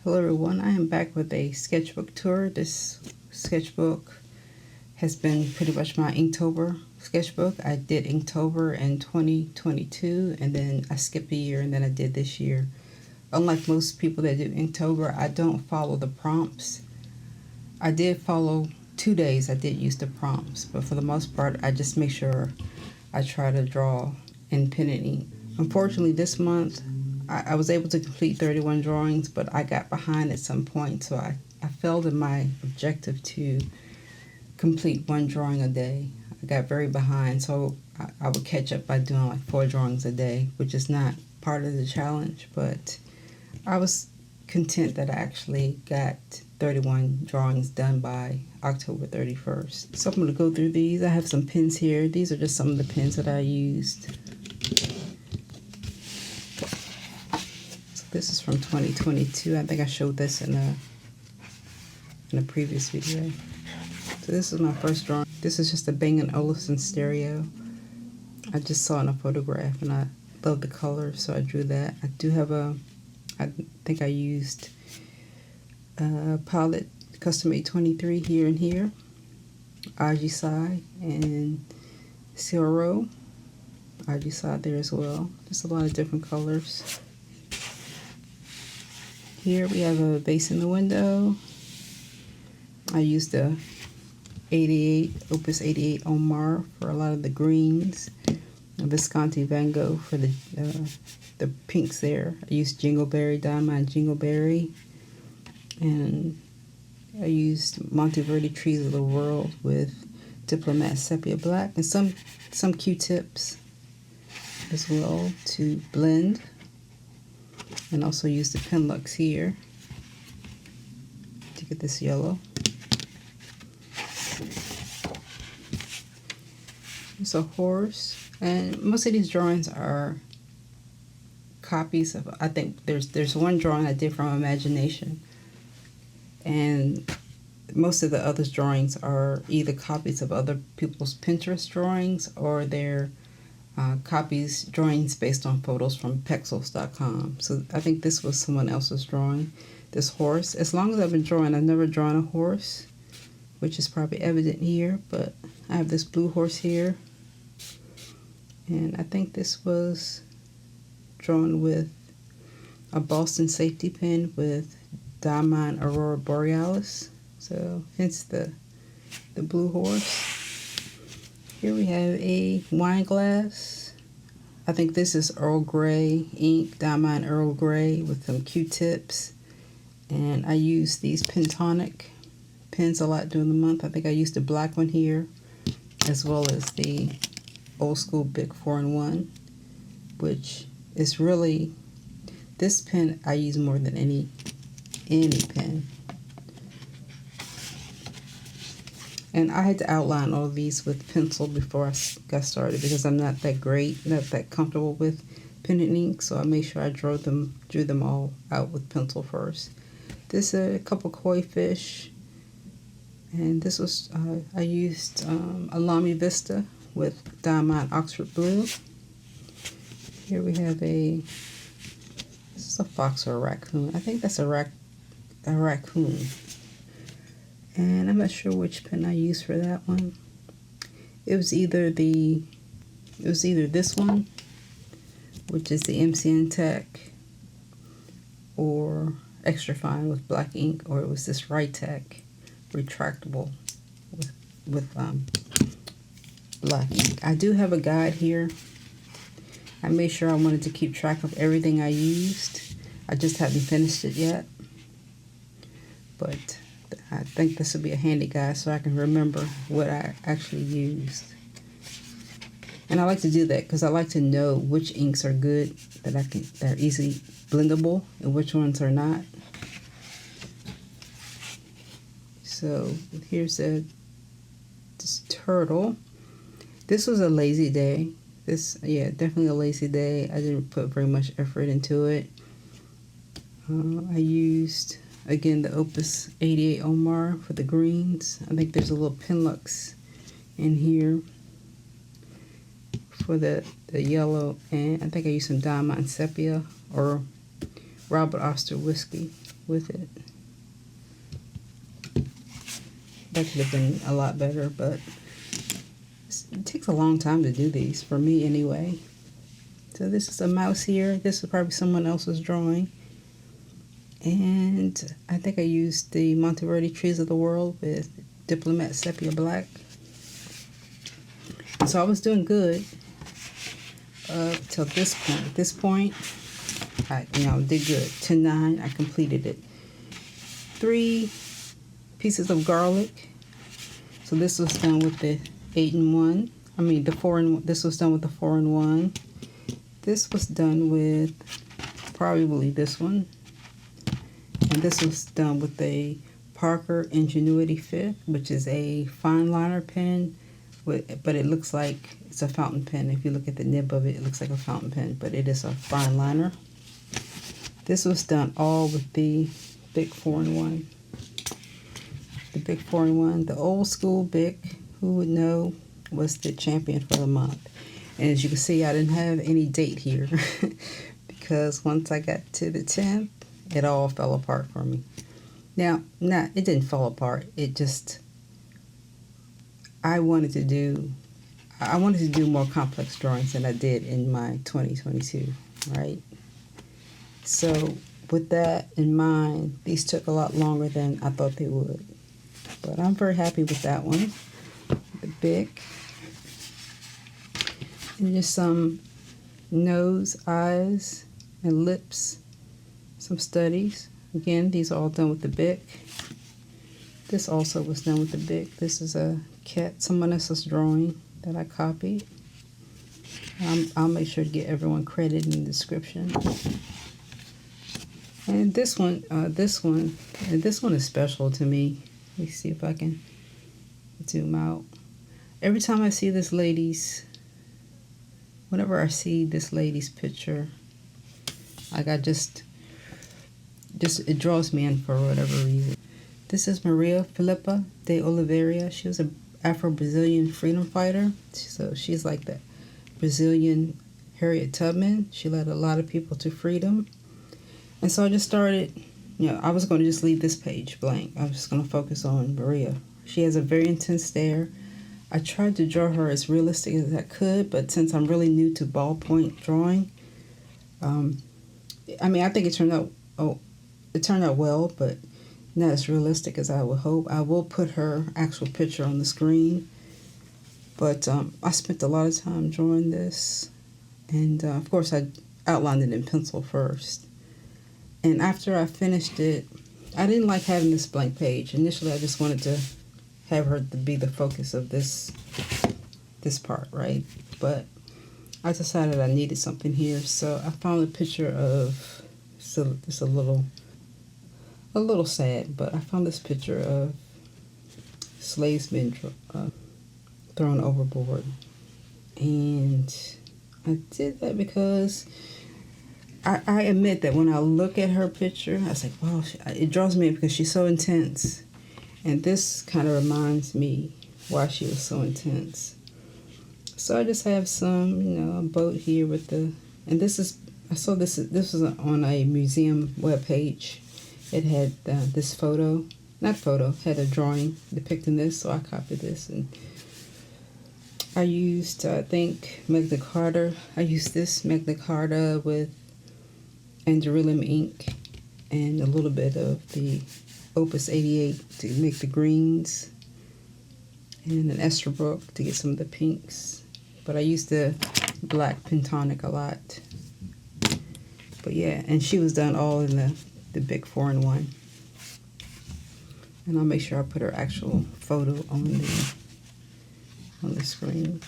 Hello everyone, I am back with a sketchbook tour. This sketchbook has been pretty much my Inktober sketchbook. I did Inktober in 2022 and then I skipped a year and then I did this year. Unlike most people that do Inktober, I don't follow the prompts. I did follow 2 days, I did use the prompts, but for the most part I just make sure I try to draw in pen and ink. Unfortunately this month I was able to complete 31 drawings, but I got behind at some point, so I failed in my objective to complete 1 drawing a day. I got very behind, so I would catch up by doing like 4 drawings a day, which is not part of the challenge, but I was content that I actually got 31 drawings done by October 31st. So I'm going to go through these. I have some pens here. These are just some of the pens that I used. This is from 2022. I think I showed this in a previous video. So this is my first drawing. This is just a Bang & Olufsen stereo. I just saw in a photograph and I love the color, so I drew that. I do have I think I used Pilot Custom 823 here and here, Ajisai and Cioro. Ajisai there as well. Just a lot of different colors. Here we have a vase in the window. I used the Opus 88 Omar for a lot of the greens. A Visconti Van Gogh for the pinks there. I used Jingleberry, Diamond Jingleberry. And I used Monteverde Trees of the World with Diplomat Sepia Black and some Q-tips as well to blend. And also use the pen lux here to get this yellow. It's a horse, and most of these drawings are copies of. I think there's one drawing I did from imagination, and most of the other drawings are either copies of other people's Pinterest drawings or they're drawings based on photos from Pexels.com. So I think this was someone else's drawing. This horse. As long as I've been drawing, I've never drawn a horse, which is probably evident here. But I have this blue horse here, and I think this was drawn with a Boston safety pin with Diamond Aurora Borealis. So hence the blue horse. Here we have a wine glass. I think this is Earl Grey ink, Diamond Earl Grey with some Q-tips. And I use these Pentonic pens a lot during the month. I think I used the black one here, as well as the old school Bic 4-in-1, which is really, this pen I use more than any pen. And I had to outline all of these with pencil before I got started because I'm not that comfortable with pen and ink, so I made sure I drew them all out with pencil first. This is a couple koi fish, and this was, I used Alami Vista with Diamond Oxford Blue. Here we have this is a fox or a raccoon. I think that's a raccoon. And I'm not sure which pen I used for that one. It was either this one, which is the MCN Tech, or Extra Fine with black ink, or it was this Tech retractable with black ink. I do have a guide here. I made sure I wanted to keep track of everything I used. I just haven't finished it yet, but I think this will be a handy guide so I can remember what I actually used. And I like to do that because I like to know which inks are good, that are easily blendable, and which ones are not. So here's this turtle. This was a lazy day. Definitely a lazy day. I didn't put very much effort into it. I used, again, the Opus 88 Omar for the greens. I think there's a little pen lux in here for the yellow, and I think I used some Diamond Sepia or Robert Oster whiskey with it. That could have been a lot better, but it takes a long time to do these, for me anyway. So this is a mouse here. This is probably someone else's drawing. And I think I used the Monteverde Trees of the World with Diplomat Sepia Black. So I was doing good up till this point. At this point, I did good. 10-9, I completed it. 3 pieces of garlic. So this was done with the 8-in-1. I mean the 4-in-1. This was done with the 4-in-1. This was done with probably this one. And this was done with a Parker Ingenuity 5th, which is a fine liner pen, but it looks like it's a fountain pen. If you look at the nib of it, it looks like a fountain pen, but it is a fine liner. This was done all with the Bic 4-in-1. The Bic 4-in-1, the old school Bic, who would know, was the champion for the month. And as you can see, I didn't have any date here because once I got to the 10th, it all fell apart for me. Now, it didn't fall apart. It just, I wanted to do more complex drawings than I did in my 2022, right? So with that in mind, these took a lot longer than I thought they would. But I'm very happy with that one. The Bic. And just some nose, eyes, and lips. Some studies. Again, these are all done with the Bic. This also was done with the Bic. This is a cat, someone else's drawing that I copied. I'll make sure to get everyone credit in the description. And this one is special to me. Let me see if I can zoom out. Every time I see this lady's, whenever I see this lady's picture, like I just it draws me in for whatever reason. This is Maria Felipe de Oliveira. She was an Afro-Brazilian freedom fighter. So she's like the Brazilian Harriet Tubman. She led a lot of people to freedom. And so I just started, I was going to just leave this page blank. I was just going to focus on Maria. She has a very intense stare. I tried to draw her as realistic as I could, but since I'm really new to ballpoint drawing, I think it turned out well, but not as realistic as I would hope. I will put her actual picture on the screen, but I spent a lot of time drawing this, and of course I outlined it in pencil first. And after I finished it, I didn't like having this blank page. Initially, I just wanted to have her to be the focus of this part, right? But I decided I needed something here, so I found a picture of, so it's a little sad, but I found this picture of slaves being thrown overboard. And I did that because I admit that when I look at her picture, I was like, wow, it draws me in because she's so intense. And this kind of reminds me why she was so intense. So I just have some, a boat here with and this is, I saw this was on a museum webpage. It had this had a drawing depicting this, so I copied this. And I used, I think, Magna Carta. I used this Magna Carta with Andurillum ink and a little bit of the Opus 88 to make the greens, and an Esterbrook to get some of the pinks. But I used the black Pentonic a lot. But yeah, and she was done all in the Bic 4-in-1. And I'll make sure I put her actual photo on the screen.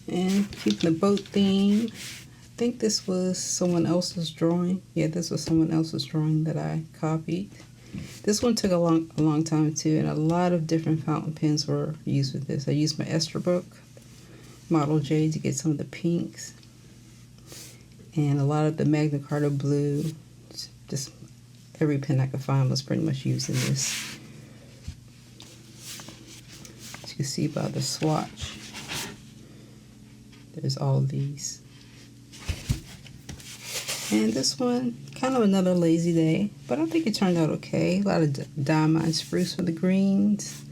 And keeping the boat theme, I think this was someone else's drawing. Yeah, this was someone else's drawing that I copied. This one took a long time too, and a lot of different fountain pens were used with this. I used my Esterbrook Model J to get some of the pinks, and a lot of the Magna Carta blue. Just every pen I could find was pretty much used in this. As you can see by the swatch, there's all of these. And this one, kind of another lazy day, but I think it turned out okay. A lot of diamond spruce for the greens,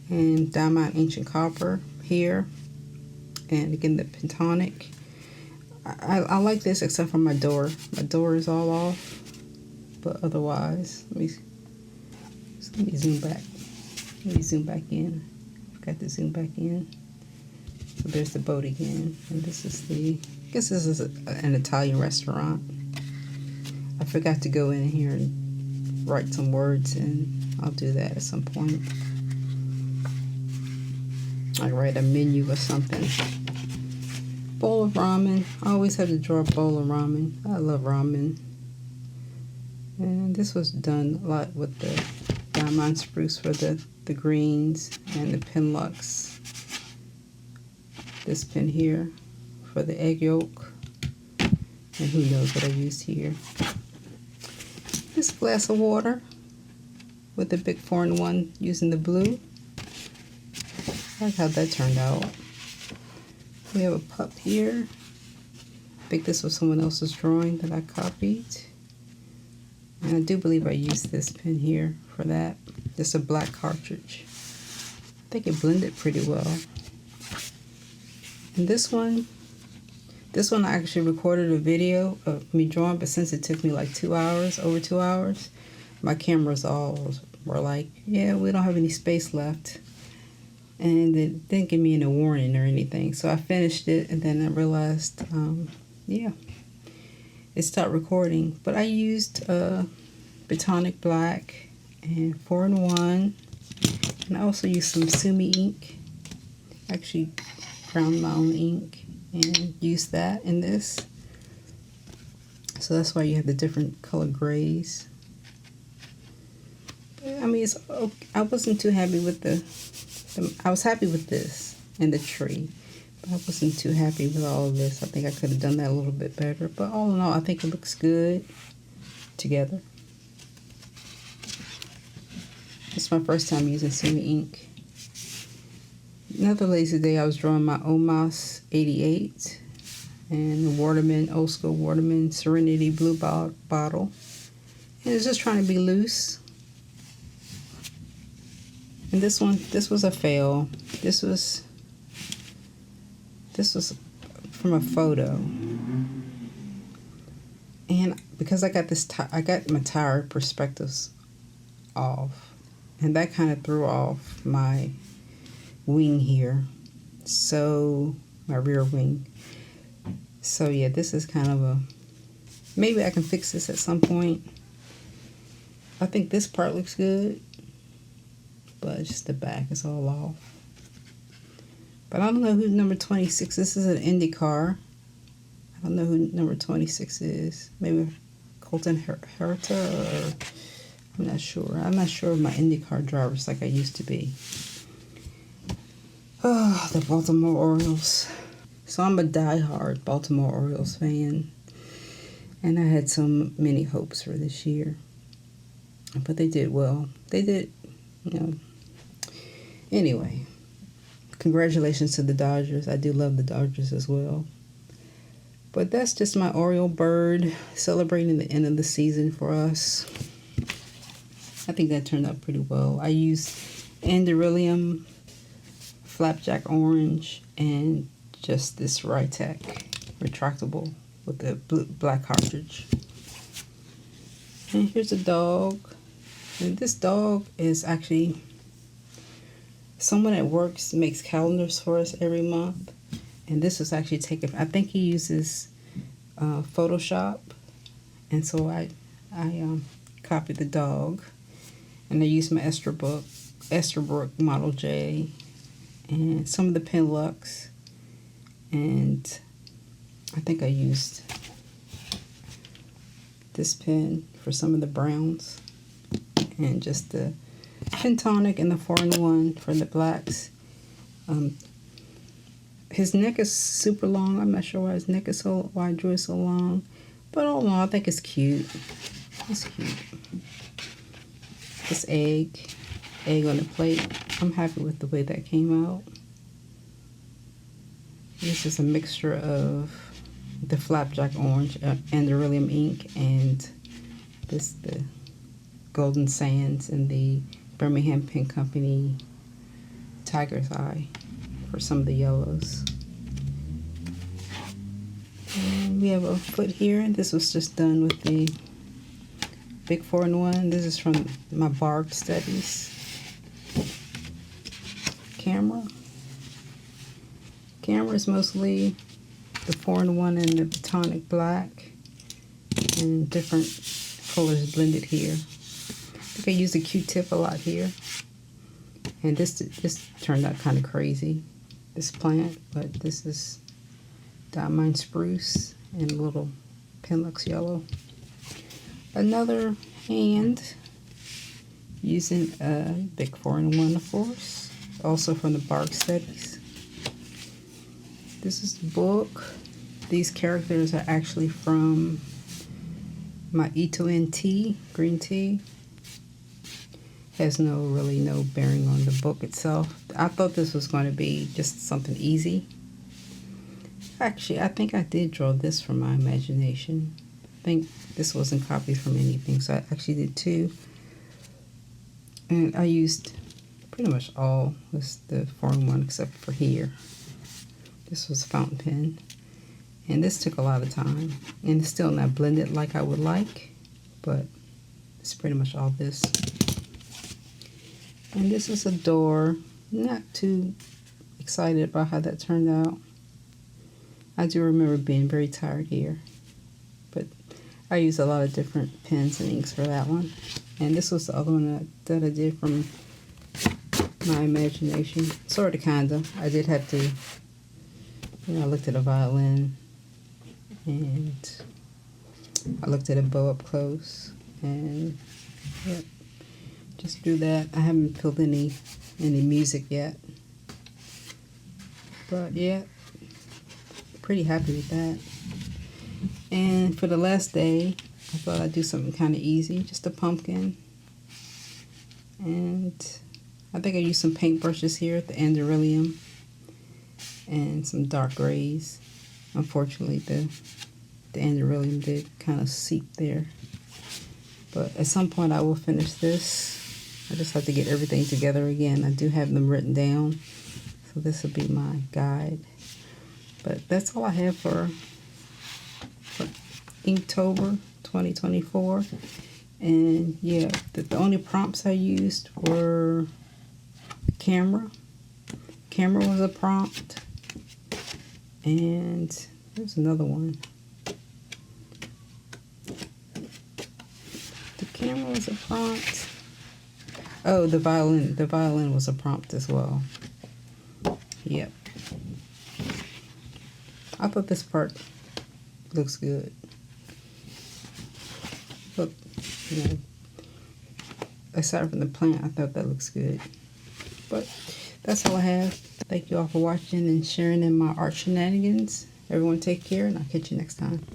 and diamond ancient copper here, and again the pentonic. I like this except for my door. My door is all off, but otherwise, let me zoom back. Let me zoom back in. Forgot to zoom back in. So there's the boat again, and this is I guess this is an Italian restaurant. I forgot to go in here and write some words, and I'll do that at some point. I write a menu or something. Bowl of ramen. I always have to draw a bowl of ramen. I love ramen. And this was done a lot with the diamond spruce for the greens, and the pen lux. This pen here for the egg yolk. And who knows what I used here. This glass of water with the big 4-in-1 using the blue. I like how that turned out. We have a pup here. I think this was someone else's drawing that I copied. And I do believe I used this pen here for that. Just a black cartridge. I think it blended pretty well. And this one I actually recorded a video of me drawing, but since it took me like 2 hours, over 2 hours, my cameras all were like, yeah, we don't have any space left. And it didn't give me any warning or anything. So I finished it, and then I realized, yeah, it stopped recording. But I used Botanic Black and 4-in-1. And I also used some Sumi ink. Actually ground my own ink and used that in this. So that's why you have the different color grays. But, I mean, I wasn't too happy with I was happy with this and the tree, but I wasn't too happy with all of this. I think I could have done that a little bit better, but all in all, I think it looks good together. It's my first time using Sumi ink. Another lazy day, I was drawing my Omas 88 and the Waterman, old school Waterman Serenity blue bottle. And it's just trying to be loose. And this was a fail. This was from a photo. And because I got my tire perspectives off, and that kind of threw off my wing here. So, my rear wing. So yeah, this is kind of maybe I can fix this at some point. I think this part looks good, but just the back is all off. But I don't know who number 26. This is an Indy car. I don't know who number 26 is. Maybe Colton Herta, or I'm not sure. I'm not sure of my IndyCar drivers like I used to be. Oh, the Baltimore Orioles. So I'm a diehard Baltimore Orioles fan, and I had so many hopes for this year. But they did well. They did, Anyway, congratulations to the Dodgers. I do love the Dodgers as well. But that's just my Oriole bird celebrating the end of the season for us. I think that turned out pretty well. I used Andurilium, Flapjack Orange, and just this Rytec retractable with the black cartridge. And here's a dog. And this dog is actually someone at work makes calendars for us every month. And this was actually taken, I think he uses Photoshop. And so I copied the dog. And I used my Esterbrook Model J and some of the Pen Lux. And I think I used this pen for some of the browns. And just the Pentonic and the 4-in-1 for the blacks. His neck is super long. I'm not sure why his neck is why I drew it so long. But all in all, I think it's cute. It's cute. This egg on the plate. I'm happy with the way that came out. This is a mixture of the flapjack orange and the Beryllium ink, and this the Golden Sands and the Birmingham Pen Company Tiger's Eye for some of the yellows. And we have a foot here. This was just done with the big 4-in-1. This is from my Bargue studies. Camera is mostly the 4-in-1 and the Botanic Black and different colors blended here. I think I use a Q-tip a lot here. And this turned out kind of crazy, this plant, but this is Diamond Spruce and a little Pinlux Yellow. Another hand using a big 4-in-1, of course, also from the Bargue studies. This is the book. These characters are actually from my Itoin tea, green tea. Has really no bearing on the book itself. I thought this was going to be just something easy. Actually, I think I did draw this from my imagination. I think this wasn't copied from anything, so I actually did two. And I used pretty much all was the 4-in-1 except for here. This was fountain pen. And this took a lot of time. And it's still not blended like I would like, but it's pretty much all this. And this is a door. Not too excited about how that turned out. I do remember being very tired here. But I used a lot of different pens and inks for that one. And this was the other one that I did from my imagination. Sort of, kind of. I did have to, I looked at a violin. And I looked at a bow up close. And, yep. Just do that. I haven't filled any music yet. But, yeah. Pretty happy with that. And for the last day, I thought I'd do something kind of easy, just a pumpkin. And I think I used some paintbrushes here at the Andoryllium and some dark grays. Unfortunately, the Andoryllium did kind of seep there. But at some point I will finish this. I just have to get everything together again. I do have them written down, so this will be my guide. But that's all I have for Inktober 2024. And yeah, the only prompts I used were camera. Camera was a prompt. And there's another one. The camera was a prompt. Oh, the violin. The violin was a prompt as well. Yep. I thought this part looks good. Look, aside from the plant, I thought that looks good. But that's all I have. Thank you all for watching and sharing in my art shenanigans. Everyone take care, and I'll catch you next time.